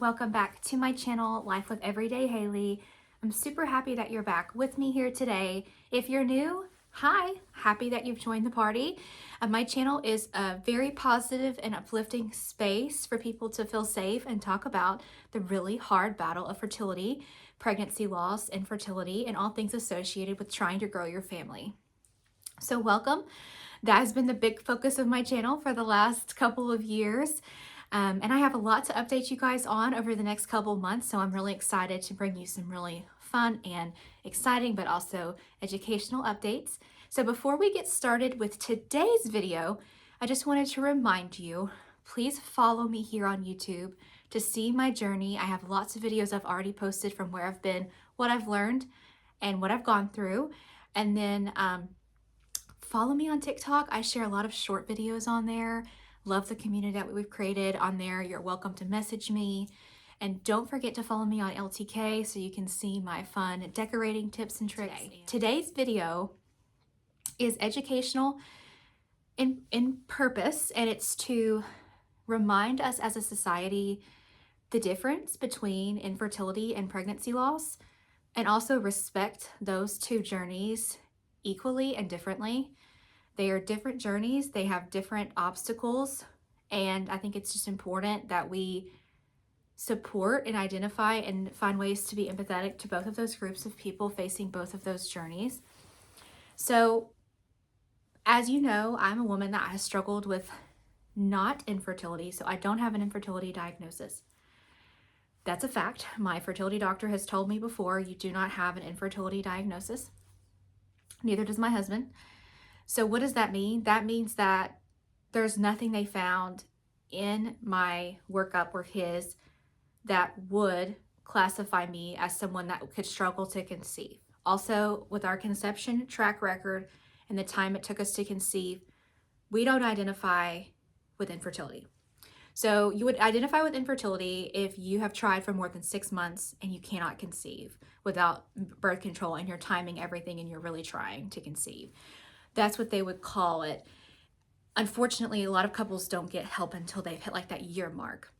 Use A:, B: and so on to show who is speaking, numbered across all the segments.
A: welcome back to my channel, Life with Everyday Haley. I'm super happy that you're back with me here today. If you're new, hi, happy that you've joined the party. My channel is a very positive and uplifting space for people to feel safe and talk about the really hard battle of fertility, pregnancy loss, infertility, and all things associated with trying to grow your family. So welcome. That has been the big focus of my channel for the last couple of years. And I have a lot to update you guys on over the next couple months, so I'm really excited to bring you some really fun and exciting, but also educational updates. So before we get started with today's video, I just wanted to remind you, please follow me here on YouTube to see my journey. I have lots of videos I've already posted from where I've been, what I've learned, and what I've gone through. And then follow me on TikTok. I share a lot of short videos on there. Love the community that we've created on there. You're welcome to message me. And don't forget to follow me on LTK so you can see my fun decorating tips and tricks. Today's video is educational in purpose, and it's to remind us as a society the difference between infertility and pregnancy loss, and also respect those two journeys equally and differently. They are different journeys, they have different obstacles, and I think it's just important that we support and identify and find ways to be empathetic to both of those groups of people facing both of those journeys. So, as you know, I'm a woman that has struggled with not infertility, so I don't have an infertility diagnosis. That's a fact. My fertility doctor has told me before, you do not have an infertility diagnosis. Neither does my husband. So what does that mean? That means that there's nothing they found in my workup or his that would classify me as someone that could struggle to conceive. Also, with our conception track record and the time it took us to conceive, we don't identify with infertility. So you would identify with infertility if you have tried for more than 6 months and you cannot conceive without birth control and you're timing everything and you're really trying to conceive. That's what they would call it. Unfortunately, a lot of couples don't get help until they've hit like that year mark,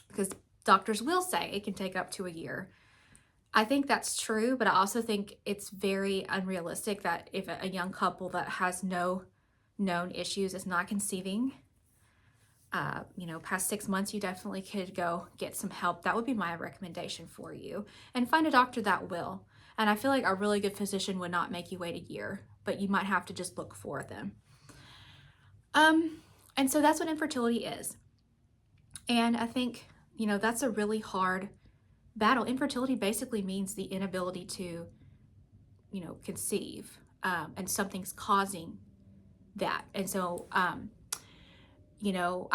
A: because doctors will say it can take up to a year. I think that's true, but I also think it's very unrealistic that if a young couple that has no known issues is not conceiving, past 6 months, you definitely could go get some help. That would be my recommendation for you, and find a doctor that will. And I feel like a really good physician would not make you wait a year, but you might have to just look for them. And so that's what infertility is. And I think, that's a really hard battle. Infertility basically means the inability to, conceive, and something's causing that. And so, I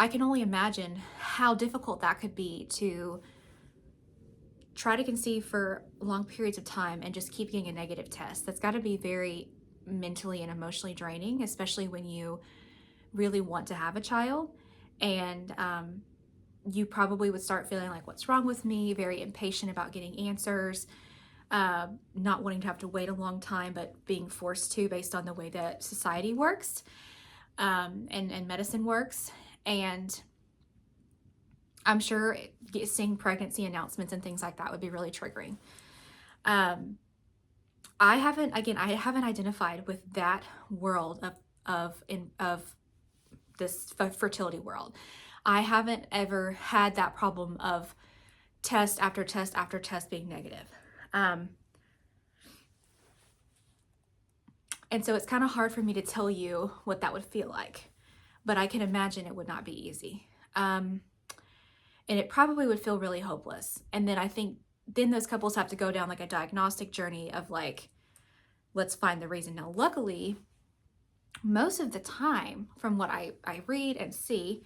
A: can only imagine how difficult that could be to try to conceive for long periods of time and just keep getting a negative test. That's got to be very mentally and emotionally draining, especially when you really want to have a child. And you probably would start feeling like, what's wrong with me? Very impatient about getting answers, not wanting to have to wait a long time, but being forced to based on the way that society works, and medicine works. And I'm sure seeing pregnancy announcements and things like that would be really triggering. I haven't identified with that world of this fertility world. I haven't ever had that problem of test after test after test being negative. And so it's kind of hard for me to tell you what that would feel like, but I can imagine it would not be easy. And it probably would feel really hopeless. And then I think then those couples have to go down like a diagnostic journey of like, let's find the reason. Now, luckily, most of the time from what I read and see,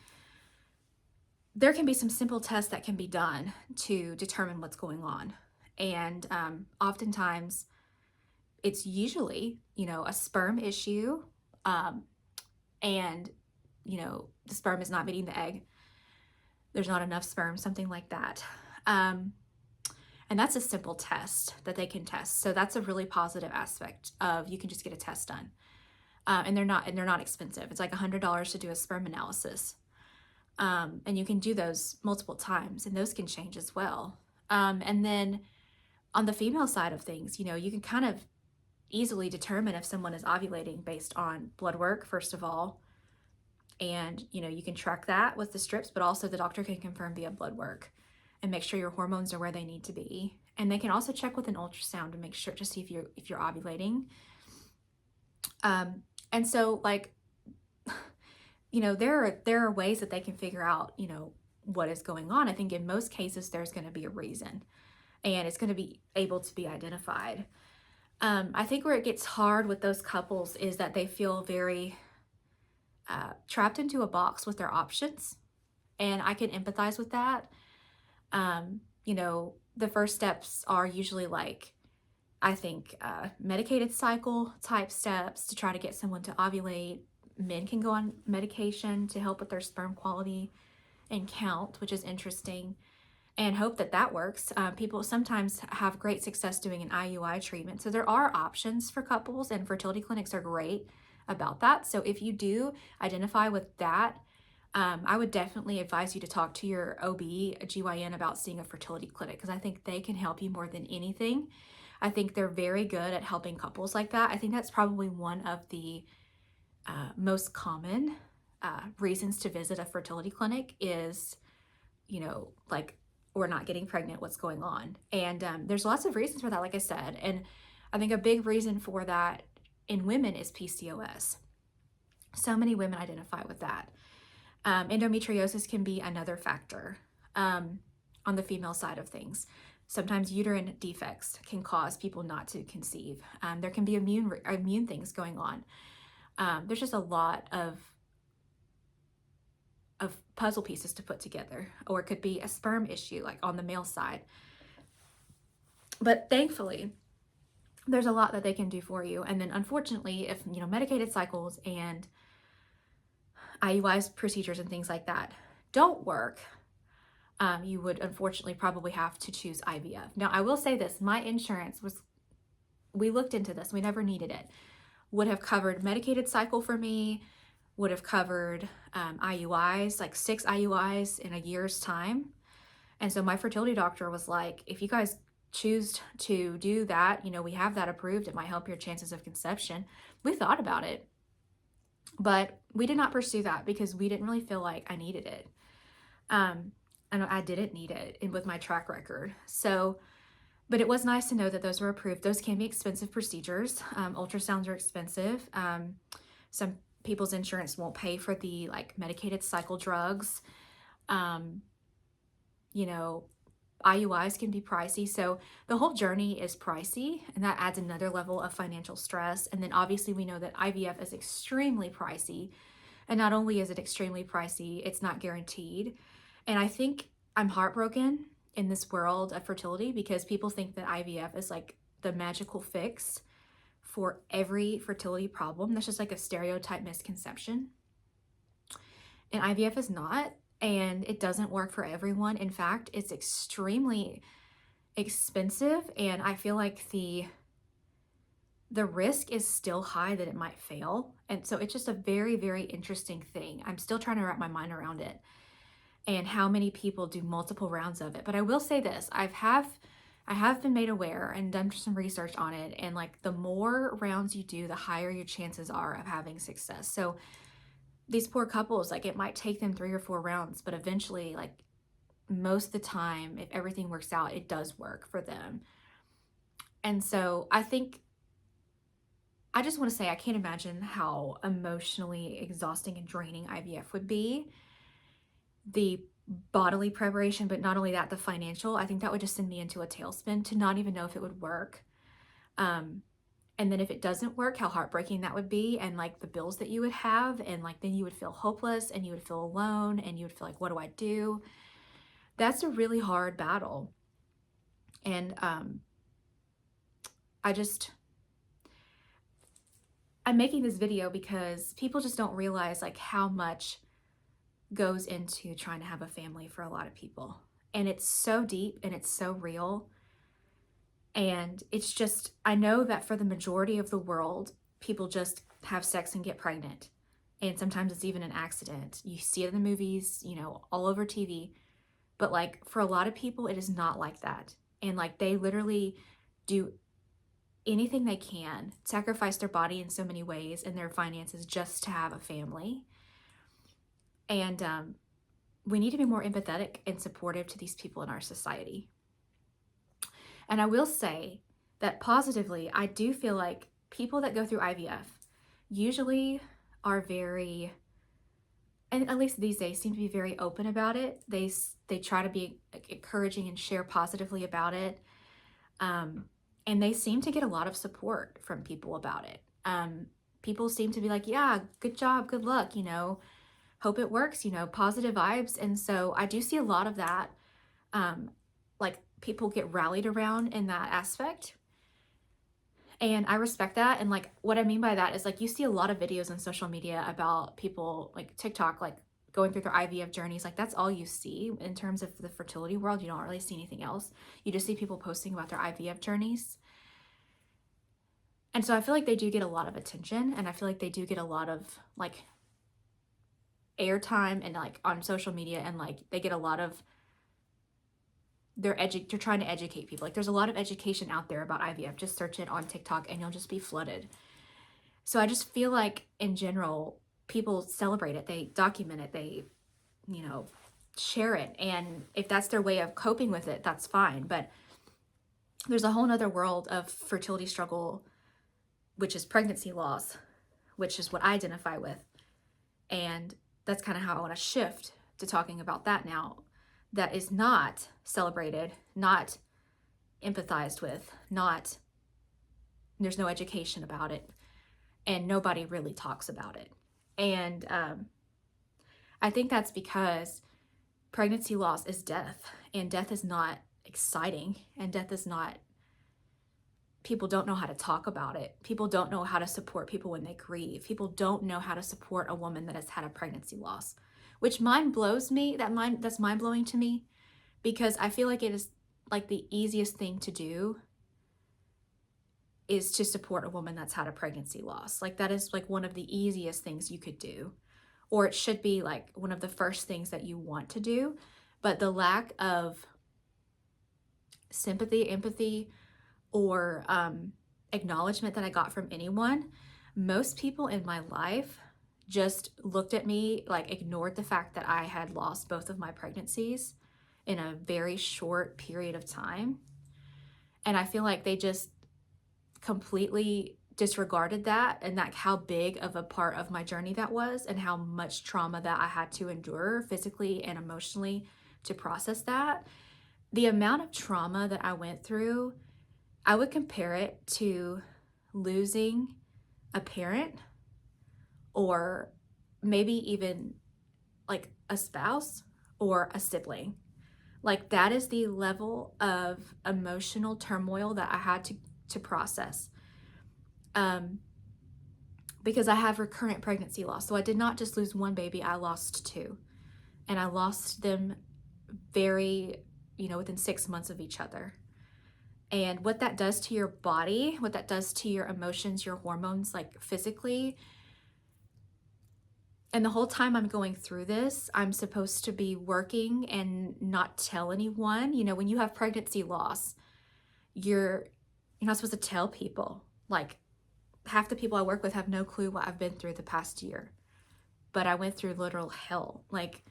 A: there can be some simple tests that can be done to determine what's going on. And oftentimes it's usually, a sperm issue, and, the sperm is not meeting the egg. There's not enough sperm, something like that. And that's a simple test that they can test. So that's a really positive aspect of, you can just get a test done. And they're not expensive. It's like $100 to do a sperm analysis. And you can do those multiple times, and those can change as well. And then on the female side of things, you can kind of easily determine if someone is ovulating based on blood work, first of all. And, you can track that with the strips, but also the doctor can confirm via blood work and make sure your hormones are where they need to be. And they can also check with an ultrasound to make sure, to see if you're ovulating. And so, like, there are ways that they can figure out, what is going on. I think in most cases there's going to be a reason, and it's going to be able to be identified. I think where it gets hard with those couples is that they feel very trapped into a box with their options, and I can empathize with that. The first steps are usually, like, I think medicated cycle type steps to try to get someone to ovulate. Men can go on medication to help with their sperm quality and count, which is interesting, and hope that that works. People sometimes have great success doing an IUI treatment. So there are options for couples, and fertility clinics are great about that. So if you do identify with that, I would definitely advise you to talk to your OB, GYN, about seeing a fertility clinic, because I think they can help you more than anything. I think they're very good at helping couples like that. I think that's probably one of the most common reasons to visit a fertility clinic is, like, we're not getting pregnant, what's going on? And there's lots of reasons for that, like I said. And I think a big reason for that in women is PCOS. So many women identify with that. Endometriosis can be another factor on the female side of things. Sometimes uterine defects can cause people not to conceive. There can be immune things going on. There's just a lot of puzzle pieces to put together, or it could be a sperm issue, like on the male side. But thankfully, there's a lot that they can do for you. And then unfortunately, if medicated cycles and IUIs procedures and things like that don't work, you would unfortunately probably have to choose IVF. Now, I will say this, my insurance we looked into this, we never needed it, would have covered medicated cycle for me, would have covered IUIs, like 6 IUIs in a year's time. And so my fertility doctor was like, if you guys choose to do that, we have that approved, it might help your chances of conception. We thought about it, but we did not pursue that because we didn't really feel like I needed it. And I didn't need it with my track record. So, but it was nice to know that those were approved. Those can be expensive procedures. Ultrasounds are expensive. Some people's insurance won't pay for the medicated cycle drugs. IUIs can be pricey. So the whole journey is pricey, and that adds another level of financial stress. And then obviously we know that IVF is extremely pricey. And not only is it extremely pricey, it's not guaranteed. And I think I'm heartbroken in this world of fertility because people think that IVF is like the magical fix for every fertility problem. That's just like a stereotype misconception. And IVF is not, and it doesn't work for everyone. In fact, it's extremely expensive, and I feel like the risk is still high that it might fail. And so it's just a very, very interesting thing. I'm still trying to wrap my mind around it and how many people do multiple rounds of it. But I will say this, I have been made aware and done some research on it, and like the more rounds you do, the higher your chances are of having success. So these poor couples, like it might take them 3 or 4 rounds, but eventually, like most of the time, if everything works out, it does work for them. And so I just want to say, I can't imagine how emotionally exhausting and draining IVF would be. The bodily preparation, but not only that, the financial, I think that would just send me into a tailspin to not even know if it would work. And then if it doesn't work, how heartbreaking that would be, and like the bills that you would have, and like then you would feel hopeless and you would feel alone and you would feel like, what do I do? That's a really hard battle. And I'm making this video because people just don't realize like how much goes into trying to have a family for a lot of people. And it's so deep and it's so real. And it's just, I know that for the majority of the world, people just have sex and get pregnant. And sometimes it's even an accident. You see it in the movies, you know, all over TV. But like for a lot of people, it is not like that. And like they literally do anything they can, sacrifice their body in so many ways and their finances just to have a family. And we need to be more empathetic and supportive to these people in our society. And I will say that positively, I do feel like people that go through IVF usually are very, and at least these days seem to be very open about it. They try to be encouraging and share positively about it. And they seem to get a lot of support from people about it. People seem to be like, yeah, good job, good luck, you know, hope it works, you know, positive vibes. And so I do see a lot of that. Like people get rallied around in that aspect. And I respect that. And like what I mean by that is like you see a lot of videos on social media about people like TikTok, like going through their IVF journeys. Like that's all you see in terms of the fertility world. You don't really see anything else. You just see people posting about their IVF journeys. And so I feel like they do get a lot of attention, and I feel like they do get a lot of like airtime and like on social media, and like they get a lot of they're trying to educate people. Like there's a lot of education out there about IVF. Just search it on TikTok and you'll just be flooded. So I just feel like in general, people celebrate it, they document it, they, you know, share it. And if that's their way of coping with it, that's fine. But there's a whole nother world of fertility struggle, which is pregnancy loss, which is what I identify with. And that's kind of how I want to shift to talking about that now. That is not celebrated, not empathized with, not, there's no education about it, and nobody really talks about it. And I think that's because pregnancy loss is death, and death is not exciting, and death is not, people don't know how to talk about it. People don't know how to support people when they grieve. People don't know how to support a woman that has had a pregnancy loss, which that's mind blowing to me, because I feel like it is like the easiest thing to do is to support a woman that's had a pregnancy loss. Like that is like one of the easiest things you could do, or it should be like one of the first things that you want to do. But the lack of sympathy, empathy, or acknowledgement that I got from anyone, most people in my life just looked at me, like ignored the fact that I had lost both of my pregnancies in a very short period of time. And I feel like they just completely disregarded that, and that how big of a part of my journey that was, and how much trauma that I had to endure physically and emotionally to process that. The amount of trauma that I went through, I would compare it to losing a parent, or maybe even like a spouse or a sibling. Like that is the level of emotional turmoil that I had to process. Because I have recurrent pregnancy loss. So I did not just lose one baby, I lost two. And I lost them very, you know, within 6 months of each other. And what that does to your body, what that does to your emotions, your hormones, like physically. And the whole time I'm going through this, I'm supposed to be working and not tell anyone. You know, when you have pregnancy loss, you're not supposed to tell people. Like half the people I work with have no clue what I've been through the past year. But I went through literal hell. Like,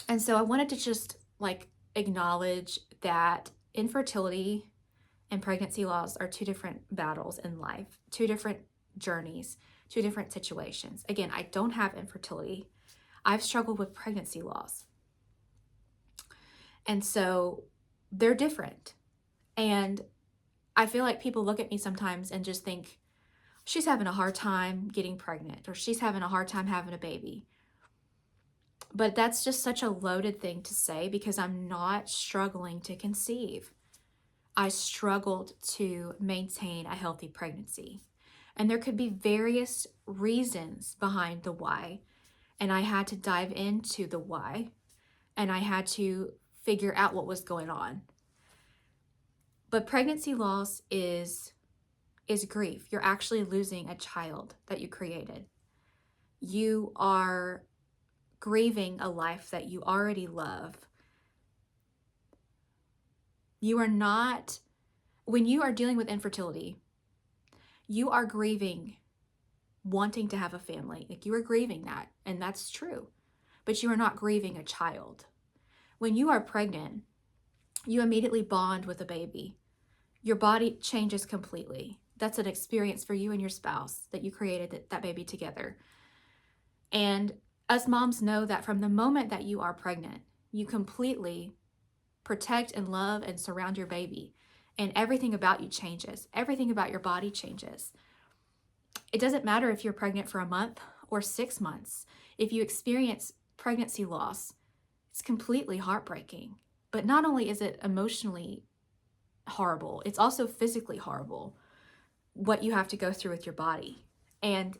A: and so I wanted to just like acknowledge that infertility and pregnancy loss are two different battles in life, two different journeys, two different situations. Again, I don't have infertility. I've struggled with pregnancy loss. And so they're different. And I feel like people look at me sometimes and just think, she's having a hard time getting pregnant, or she's having a hard time having a baby. But that's just such a loaded thing to say, because I'm not struggling to conceive. I struggled to maintain a healthy pregnancy. And there could be various reasons behind the why. And I had to dive into the why. And I had to figure out what was going on. But pregnancy loss is grief. You're actually losing a child that you created. You are grieving a life that you already love. You are not, when you are dealing with infertility, you are grieving wanting to have a family. Like, you are grieving that, and that's true. But you are not grieving a child. When you are pregnant, you immediately bond with a baby. Your body changes completely. That's an experience for you and your spouse, that you created that baby together. And us moms know that from the moment that you are pregnant, you completely protect and love and surround your baby. And everything about you changes. Everything about your body changes. It doesn't matter if you're pregnant for a month or 6 months. If you experience pregnancy loss, it's completely heartbreaking. But not only is it emotionally horrible, it's also physically horrible, what you have to go through with your body. And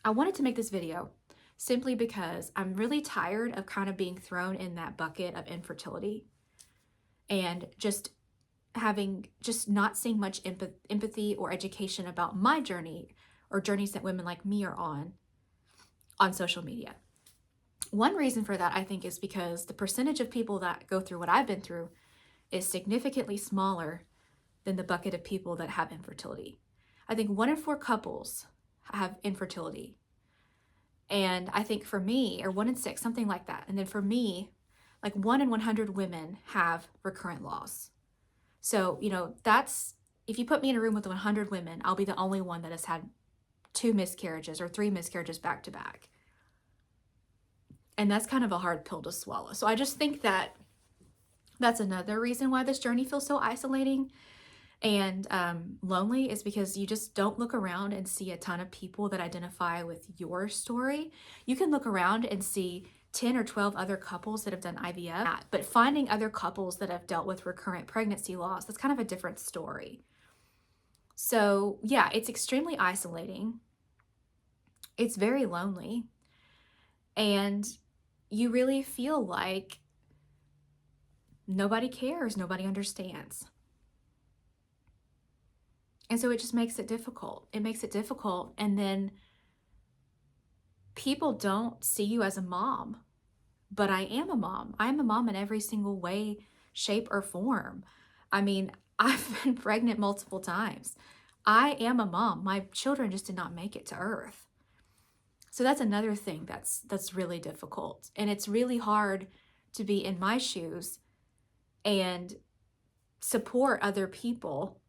A: I wanted to make this video simply because I'm really tired of kind of being thrown in that bucket of infertility and just not seeing much empathy or education about my journey, or journeys that women like me are on social media. One reason for that, I think, is because the percentage of people that go through what I've been through is significantly smaller than the bucket of people that have infertility. I think 1 in 4 couples have infertility. And I think for me, or 1 in 6, something like that. And then for me, like 1 in 100 women have recurrent loss. So, that's, if you put me in a room with 100 women, I'll be the only one that has had 2 miscarriages or 3 miscarriages back to back. And that's kind of a hard pill to swallow. So I just think that that's another reason why this journey feels so isolating and lonely, is because you just don't look around and see a ton of people that identify with your story. You can look around and see 10 or 12 other couples that have done IVF, but finding other couples that have dealt with recurrent pregnancy loss, that's kind of a different story. So yeah, it's extremely isolating. It's very lonely. And you really feel like nobody cares, nobody understands. And so it just makes it difficult. It makes it difficult. And then people don't see you as a mom, but I am a mom. I am a mom in every single way, shape, or form. I mean, I've been pregnant multiple times. I am a mom. My children just did not make it to earth. So that's another thing that's really difficult. And it's really hard to be in my shoes and support other people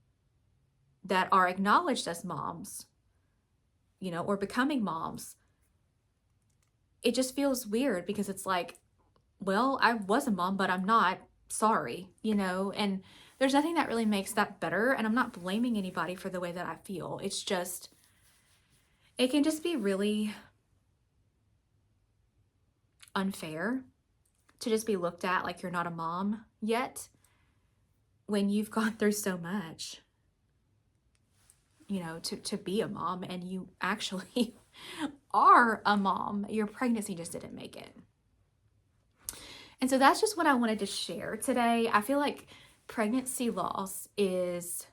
A: that are acknowledged as moms, or becoming moms. It just feels weird because it's like, well, I was a mom, but I'm not. Sorry, and there's nothing that really makes that better. And I'm not blaming anybody for the way that I feel. It's just, it can just be really unfair to just be looked at like you're not a mom yet when you've gone through so much, to be a mom, and you actually are a mom. Your pregnancy just didn't make it. And so that's just what I wanted to share today. I feel like pregnancy loss is,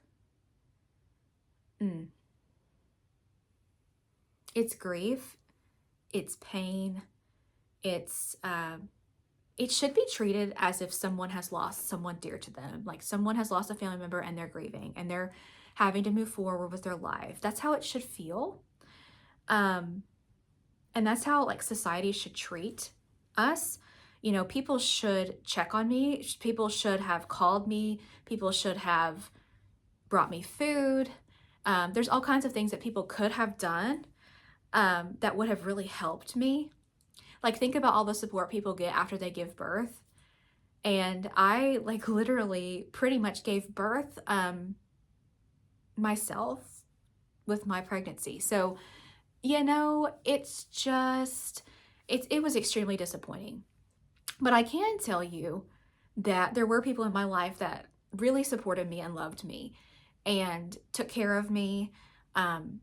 A: it's grief, it's pain, it should be treated as if someone has lost someone dear to them. Like, someone has lost a family member and they're grieving and they're having to move forward with their life. That's how it should feel. And that's how, like, society should treat us. People should check on me. People should have called me. People should have brought me food. There's all kinds of things that people could have done that would have really helped me. Like, think about all the support people get after they give birth. And I, like, literally pretty much gave birth myself with my pregnancy. So, it's just, it was extremely disappointing. But I can tell you that there were people in my life that really supported me and loved me and took care of me,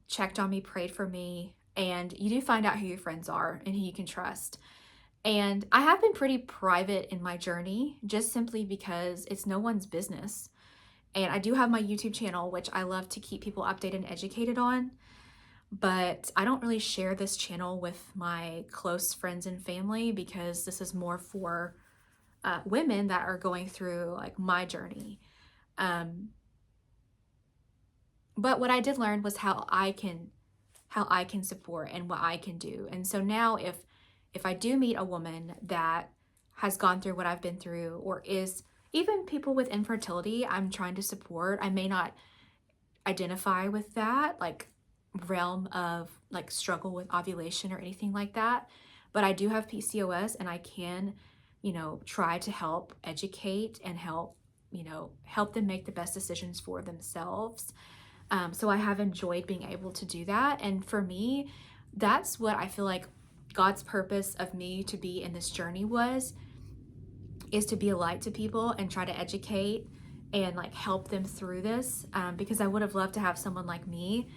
A: checked on me, prayed for me. And you do find out who your friends are and who you can trust. And I have been pretty private in my journey, just simply because it's no one's business. And I do have my YouTube channel, which I love to keep people updated and educated on, but I don't really share this channel with my close friends and family because this is more for women that are going through like my journey. But what I did learn was how I can support and what I can do. And so now if I do meet a woman that has gone through what I've been through, or is even people with infertility I'm trying to support, I may not identify with that like realm of like struggle with ovulation or anything like that, but I do have PCOS and I can, try to help educate and help them make the best decisions for themselves. So I have enjoyed being able to do that. And for me, that's what I feel like God's purpose of me to be in this journey is to be a light to people and try to educate and like help them through this. Because I would have loved to have someone like me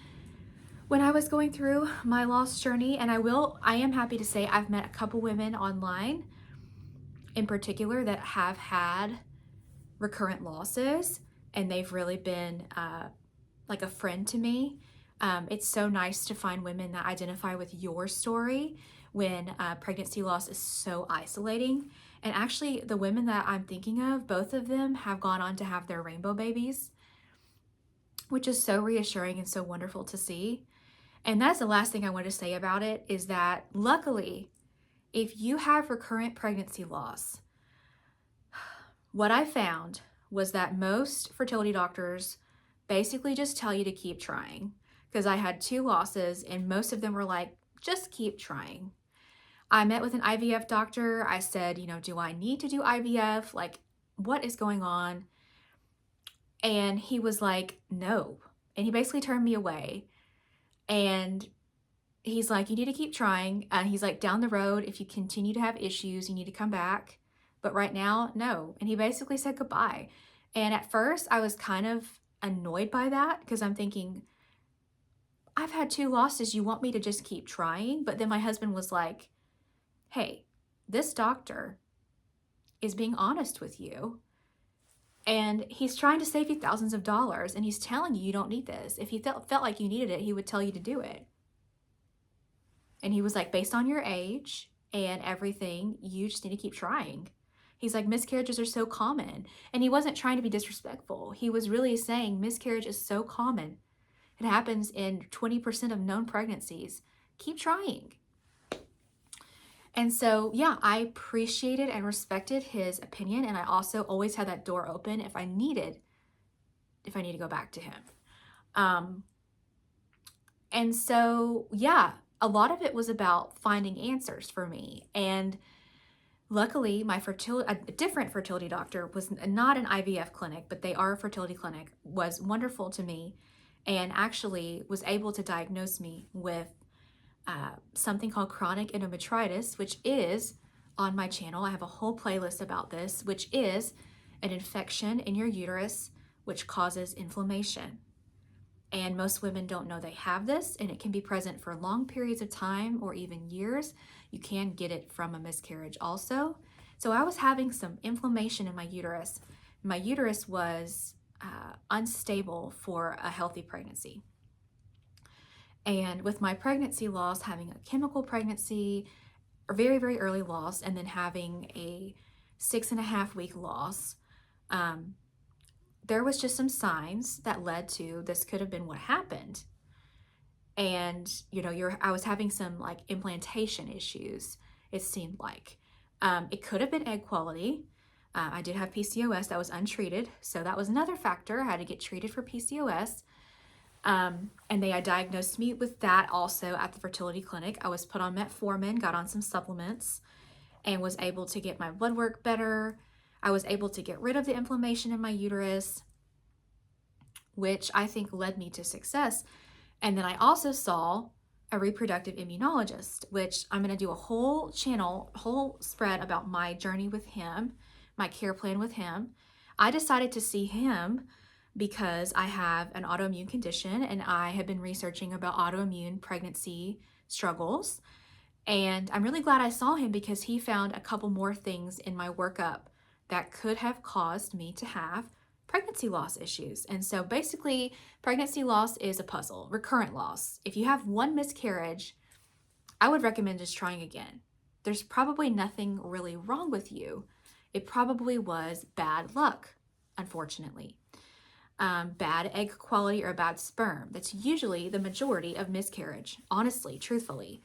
A: when I was going through my loss journey. And I am happy to say I've met a couple women online in particular that have had recurrent losses, and they've really been like a friend to me. It's so nice to find women that identify with your story when pregnancy loss is so isolating. And actually, the women that I'm thinking of, both of them have gone on to have their rainbow babies, which is so reassuring and so wonderful to see. And that's the last thing I want to say about it, is that luckily, if you have recurrent pregnancy loss, what I found was that most fertility doctors basically just tell you to keep trying, because I had 2 losses and most of them were like, just keep trying. I met with an IVF doctor. I said, do I need to do IVF? Like, what is going on? And he was like, no. And he basically turned me away. And he's like, you need to keep trying. He's like, down the road, if you continue to have issues, you need to come back. But right now, no. And he basically said goodbye. And at first, I was kind of annoyed by that because I'm thinking, I've had 2 losses. You want me to just keep trying? But then my husband was like, hey, this doctor is being honest with you. And he's trying to save you thousands of dollars. And he's telling you don't need this. If he felt like you needed it, he would tell you to do it. And he was like, based on your age and everything, you just need to keep trying. He's like, miscarriages are so common. And he wasn't trying to be disrespectful. He was really saying miscarriage is so common. It happens in 20% of known pregnancies. Keep trying. And so, yeah, I appreciated and respected his opinion. And I also always had that door open if I need to go back to him. And so, yeah, a lot of it was about finding answers for me. And luckily, a different fertility doctor, was not an IVF clinic, but they are a fertility clinic, was wonderful to me and actually was able to diagnose me with something called chronic endometritis, which is on my channel. I have a whole playlist about this, which is an infection in your uterus, which causes inflammation. And most women don't know they have this, and it can be present for long periods of time or even years. You can get it from a miscarriage also. So I was having some inflammation in my uterus. My uterus was unstable for a healthy pregnancy. And with my pregnancy loss, having a chemical pregnancy, or very, very early loss, and then having a 6.5-week loss, there was just some signs that led to this could have been what happened. And, I was having some like implantation issues, it seemed like. It could have been egg quality. I did have PCOS that was untreated. So that was another factor. I had to get treated for PCOS. And they diagnosed me with that also at the fertility clinic. I was put on metformin, got on some supplements, and was able to get my blood work better. I was able to get rid of the inflammation in my uterus, which I think led me to success. And then I also saw a reproductive immunologist, which I'm going to do a whole spread about my journey with him, my care plan with him. I decided to see him because I have an autoimmune condition and I have been researching about autoimmune pregnancy struggles. And I'm really glad I saw him because he found a couple more things in my workup that could have caused me to have pregnancy loss issues. And so basically, pregnancy loss is a puzzle, recurrent loss. If you have one miscarriage, I would recommend just trying again. There's probably nothing really wrong with you. It probably was bad luck, unfortunately. Bad egg quality or bad sperm. That's usually the majority of miscarriage, honestly, truthfully.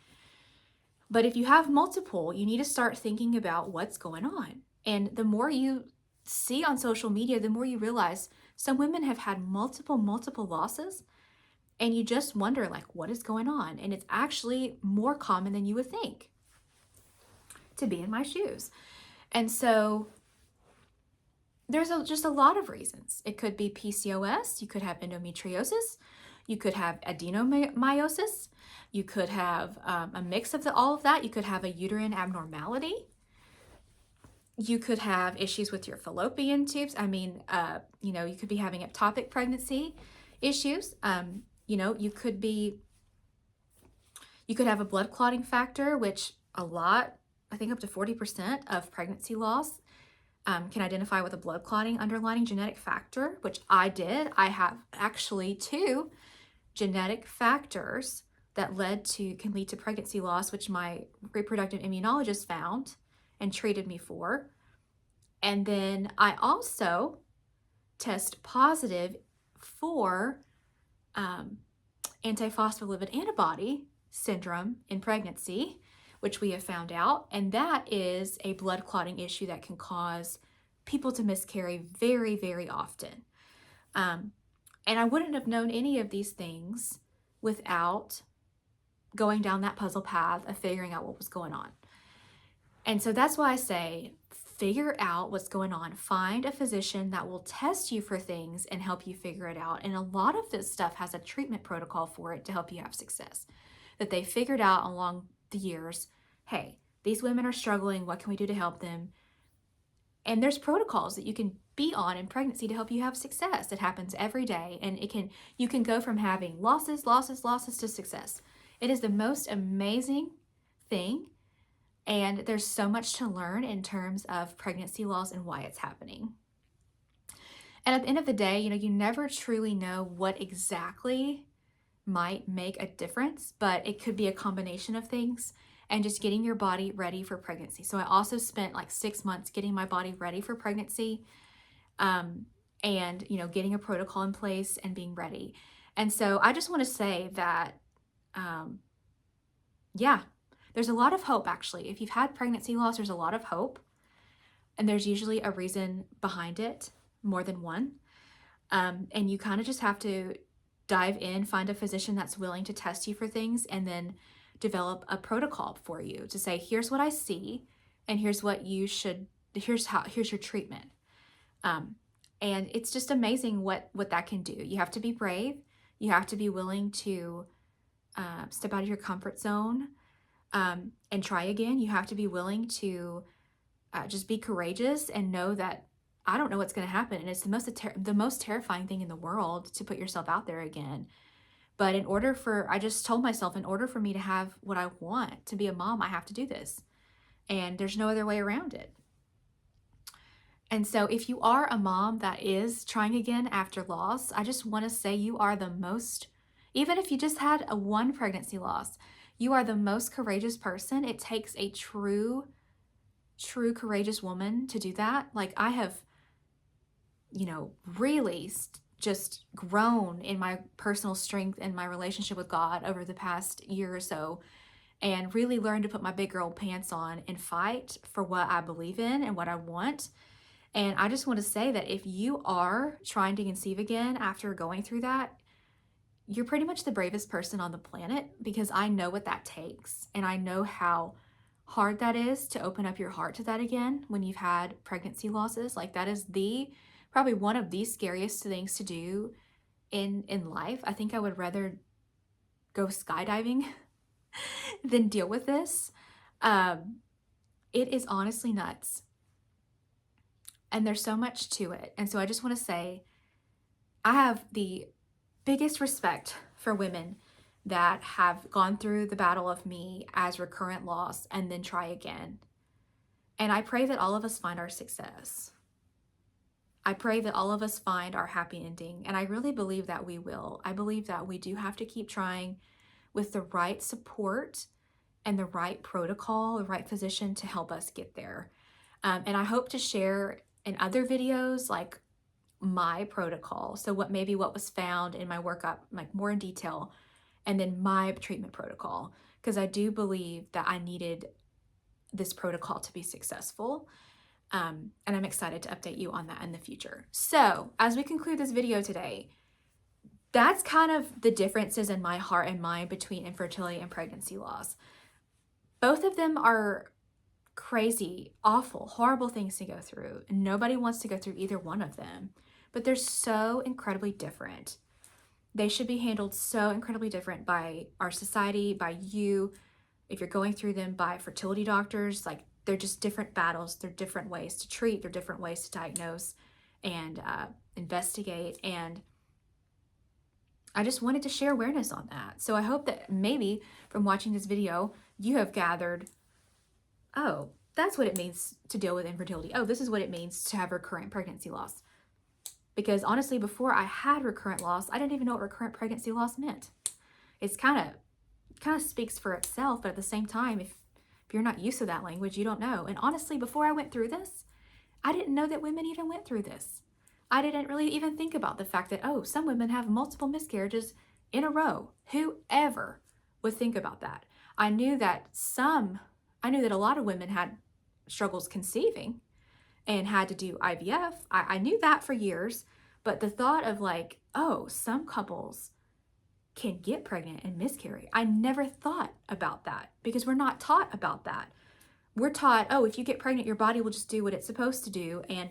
A: But if you have multiple, you need to start thinking about what's going on. And the more you see on social media, the more you realize some women have had multiple losses, and you just wonder, like, what is going on? And it's actually more common than you would think to be in my shoes. And so there's just a lot of reasons. It could be PCOS, you could have endometriosis, you could have adenomyosis, you could have a mix of all of that. You could have a uterine abnormality. You could have issues with your fallopian tubes. I mean, you could be having ectopic pregnancy issues. You could have a blood clotting factor, which I think up to 40% of pregnancy loss can identify with a blood clotting underlying genetic factor, which I did. I have actually 2 genetic factors that can lead to pregnancy loss, which my reproductive immunologist found and treated me for. And then I also test positive for antiphospholipid antibody syndrome in pregnancy, which we have found out. And that is a blood clotting issue that can cause people to miscarry very, very often. And I wouldn't have known any of these things without going down that puzzle path of figuring out what was going on. And so that's why I say, figure out what's going on. Find a physician that will test you for things and help you figure it out. And a lot of this stuff has a treatment protocol for it to help you have success, that they figured out along the years. Hey, these women are struggling. What can we do to help them? And there's protocols that you can be on in pregnancy to help you have success. It happens every day. And you can go from having losses to success. It is the most amazing thing. And there's so much to learn in terms of pregnancy loss and why it's happening. And at the end of the day, you never truly know what exactly might make a difference, but it could be a combination of things and just getting your body ready for pregnancy. So I also spent like 6 months getting my body ready for pregnancy, and getting a protocol in place and being ready. And so I just want to say that, there's a lot of hope, actually. If you've had pregnancy loss, there's a lot of hope, and there's usually a reason behind it, more than one. And you kind of just have to dive in, find a physician that's willing to test you for things, and then develop a protocol for you to say, here's what I see, and here's what you should, here's your treatment. And it's just amazing what that can do. You have to be brave. You have to be willing to step out of your comfort zone and try again. You have to be willing to just be courageous and know that I don't know what's going to happen. And it's the most terrifying thing in the world to put yourself out there again. But I just told myself, in order for me to have what I want, to be a mom, I have to do this. And there's no other way around it. And so if you are a mom that is trying again after loss, I just want to say you are the most, even if you just had a 1 pregnancy loss, you are the most courageous person. It takes a true courageous woman to do that. Like, I have, really just grown in my personal strength and my relationship with God over the past year or so, and really learned to put my big girl pants on and fight for what I believe in and what I want. And I just want to say that if you are trying to conceive again after going through that, you're pretty much the bravest person on the planet, because I know what that takes. And I know how hard that is to open up your heart to that again when you've had pregnancy losses. Like, that is probably one of the scariest things to do in life. I think I would rather go skydiving than deal with this. It is honestly nuts. And there's so much to it. And so I just want to say, I have the biggest respect for women that have gone through the battle of me as recurrent loss and then try again. And I pray that all of us find our success. I pray that all of us find our happy ending. And I really believe that we will. I believe that we do have to keep trying with the right support and the right protocol, the right physician to help us get there. And I hope to share in other videos, like my protocol. So what was found in my workup, like more in detail, and then my treatment protocol, because I do believe that I needed this protocol to be successful. And I'm excited to update you on that in the future. So as we conclude this video today, that's kind of the differences in my heart and mind between infertility and pregnancy loss. Both of them are crazy, awful, horrible things to go through. And nobody wants to go through either one of them, but they're so incredibly different. They should be handled so incredibly different by our society, by you, if you're going through them, by fertility doctors. Like, they're just different battles. They're different ways to treat. They're different ways to diagnose and investigate. And I just wanted to share awareness on that. So I hope that maybe from watching this video, you have gathered, oh, that's what it means to deal with infertility. Oh, this is what it means to have recurrent pregnancy loss. Because honestly, before I had recurrent loss, I didn't even know what recurrent pregnancy loss meant. It's kind of speaks for itself, but at the same time, if you're not used to that language, you don't know. And honestly, before I went through this, I didn't know that women even went through this. I didn't really even think about the fact that, oh, some women have multiple miscarriages in a row. Whoever would think about that? I knew that a lot of women had struggles conceiving and had to do IVF. I knew that for years, but the thought of like, oh, some couples can get pregnant and miscarry. I never thought about that because we're not taught about that. We're taught, oh, if you get pregnant, your body will just do what it's supposed to do. And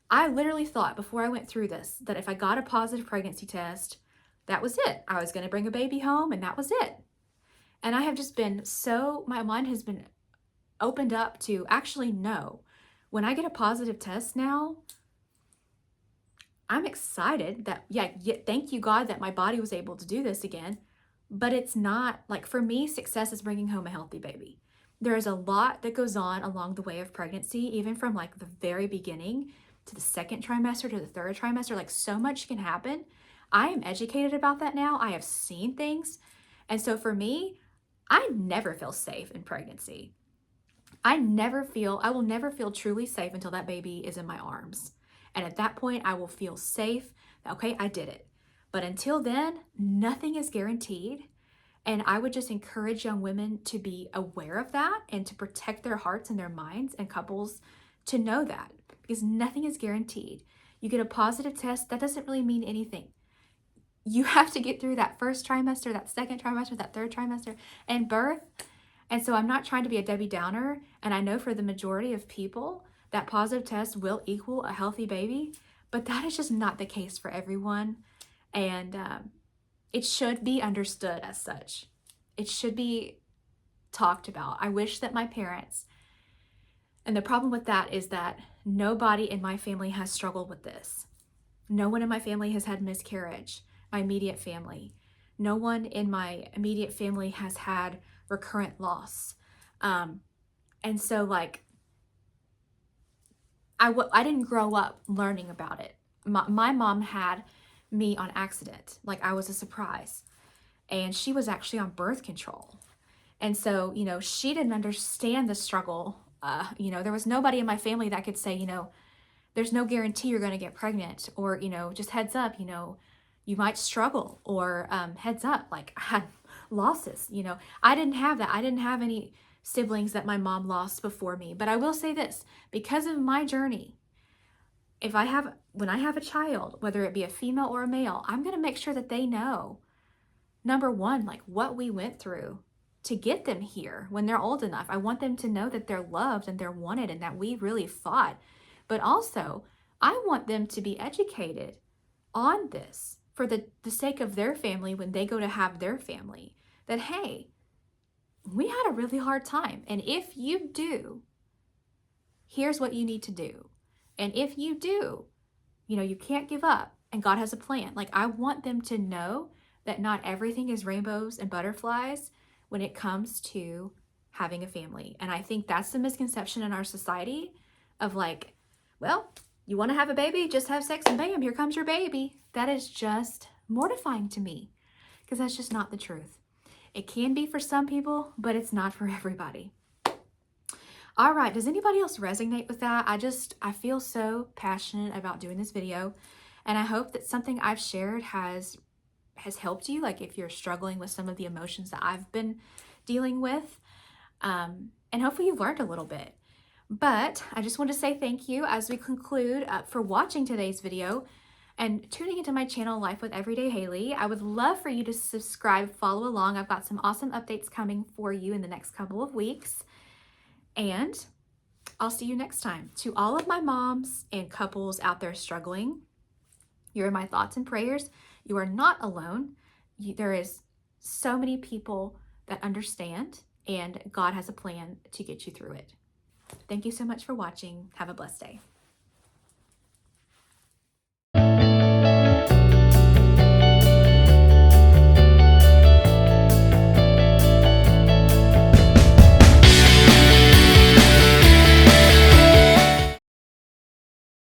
A: I literally thought before I went through this that if I got a positive pregnancy test, that was it. I was going to bring a baby home and that was it. And I have just been my mind has been opened up to actually no. When I get a positive test now, I'm excited that, thank you, God, that my body was able to do this again. But it's not, like, for me, success is bringing home a healthy baby. There is a lot that goes on along the way of pregnancy, even from like the very beginning to the second trimester to the third trimester. Like, so much can happen. I am educated about that now. I have seen things. And so for me, I never feel safe in pregnancy. I will never feel truly safe until that baby is in my arms. And at that point, I will feel safe. Okay, I did it. But until then, nothing is guaranteed. And I would just encourage young women to be aware of that and to protect their hearts and their minds, and couples to know that, because nothing is guaranteed. You get a positive test, that doesn't really mean anything. You have to get through that first trimester, that second trimester, that third trimester, and birth. And so I'm not trying to be a Debbie Downer. And I know for the majority of people, that positive test will equal a healthy baby, but that is just not the case for everyone. And it should be understood as such. It should be talked about. I wish that my parents, and the problem with that is that nobody in my family has struggled with this. No one in my family has had miscarriage, my immediate family. No one in my immediate family has had recurrent loss. And so like, I didn't grow up learning about it. My mom had me on accident. Like, I was a surprise. And she was actually on birth control. And so, she didn't understand the struggle. There was nobody in my family that could say, there's no guarantee you're going to get pregnant, or, just heads up, you might struggle, or heads up, like, I had losses, I didn't have that. I didn't have any siblings that my mom lost before me. But I will say this, because of my journey, when I have a child, whether it be a female or a male, I'm going to make sure that they know, number one, like, what we went through to get them here when they're old enough. I want them to know that they're loved and they're wanted and that we really fought. But also, I want them to be educated on this for the sake of their family when they go to have their family. That, hey, we had a really hard time. And if you do, here's what you need to do. And if you do, you can't give up, and God has a plan. Like, I want them to know that not everything is rainbows and butterflies when it comes to having a family. And I think that's the misconception in our society of like, well, You want to have a baby? Just have sex and bam, here comes your baby. That is just mortifying to me because that's just not the truth. It can be for some people, but it's not for everybody. All right, does anybody else resonate with that? I feel so passionate about doing this video, and I hope that something I've shared has helped you. Like if you're struggling with some of the emotions that I've been dealing with, and hopefully you've learned a little bit. But I just want to say thank you as we conclude for watching today's video and tuning into my channel, Life with Everyday Haley. I would love for you to subscribe, follow along. I've got some awesome updates coming for you in the next couple of weeks. And I'll see you next time. To all of my moms and couples out there struggling, you're in my thoughts and prayers. You are not alone. There is so many people that understand, and God has a plan to get you through it. Thank you so much for watching. Have a blessed day.